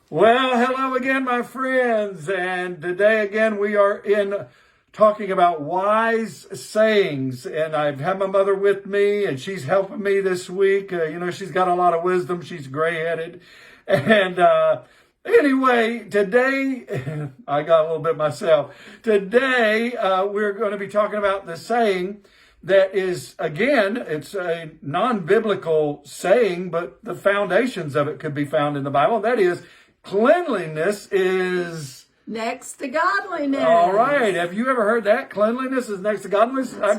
Well, hello again, my friends. And today again, we are talking about wise sayings. And I've had my mother with me and she's helping me this week. She's got a lot of wisdom. She's gray-headed. And, anyway, today, I got a little bit myself. Today, we're going to be talking about the saying that is, again, it's a non-biblical saying, but the foundations of it could be found in the Bible. That is, cleanliness is next to godliness. All right. Have you ever heard that? Cleanliness is next to godliness? I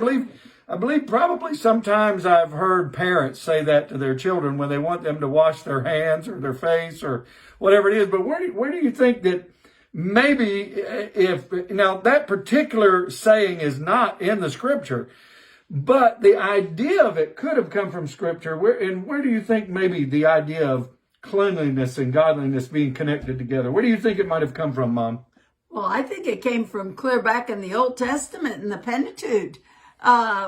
believe probably sometimes I've heard parents say that to their children when they want them to wash their hands or their face or whatever it is. But where do you think that maybe now that particular saying is not in the scripture, but the idea of it could have come from scripture. Where do you think maybe the idea of cleanliness and godliness being connected together? Where do you think it might have come from, Mom? Well, I think it came from clear back in the Old Testament in the Pentateuch,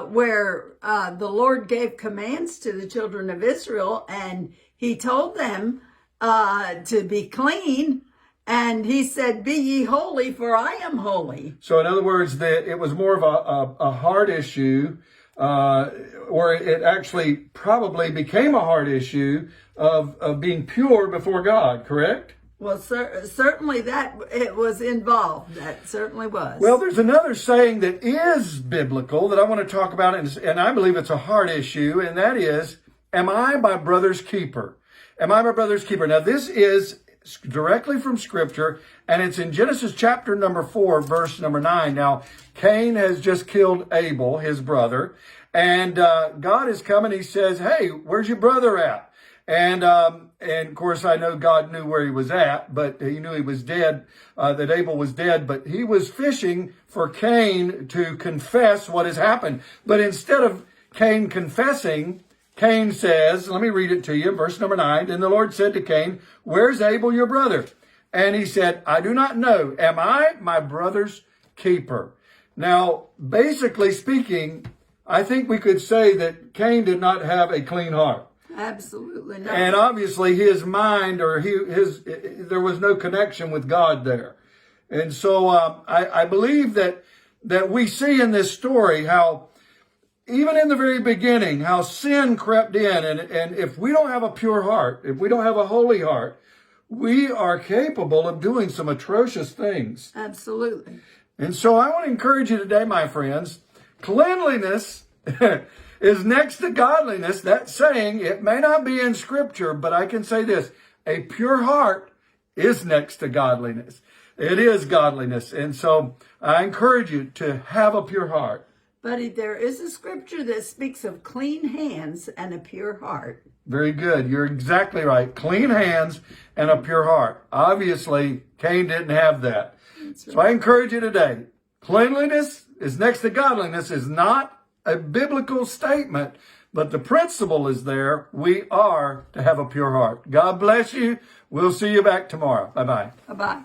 where the Lord gave commands to the children of Israel, and he told them to be clean, and he said, "Be ye holy, for I am holy." So in other words, that it was more of a heart issue, or it actually probably became a heart issue of being pure before God, correct? Well, certainly that it was involved. That certainly was. Well, there's another saying that is biblical that I want to talk about, and I believe it's a heart issue, and that is, am I my brother's keeper? Am I my brother's keeper? Now, this is directly from Scripture, and it's in Genesis chapter number 4, verse number 9. Now, Cain has just killed Abel, his brother, and God is coming. He says, "Hey, where's your brother at?" And of course, I know God knew where he was at, but he knew he was dead, that Abel was dead, but he was fishing for Cain to confess what has happened. But instead of Cain confessing, Cain says, let me read it to you, verse number 9. Then the Lord said to Cain, "Where's Abel, your brother?" And he said, "I do not know. Am I my brother's keeper?" Now, basically speaking, I think we could say that Cain did not have a clean heart. Absolutely not. And obviously his mind there was no connection with God there. And so I believe that we see in this story how even in the very beginning, how sin crept in. And if we don't have a pure heart, if we don't have a holy heart, we are capable of doing some atrocious things. Absolutely. And so I want to encourage you today, my friends, cleanliness is next to godliness. That saying, it may not be in scripture, but I can say this, a pure heart is next to godliness. It is godliness. And so I encourage you to have a pure heart. But there is a scripture that speaks of clean hands and a pure heart. Very good. You're exactly right. Clean hands and a pure heart. Obviously, Cain didn't have that. That's right. So I encourage you today, cleanliness is next to godliness is not a biblical statement, but the principle is there. We are to have a pure heart. God bless you. We'll see you back tomorrow. Bye-bye. Bye-bye.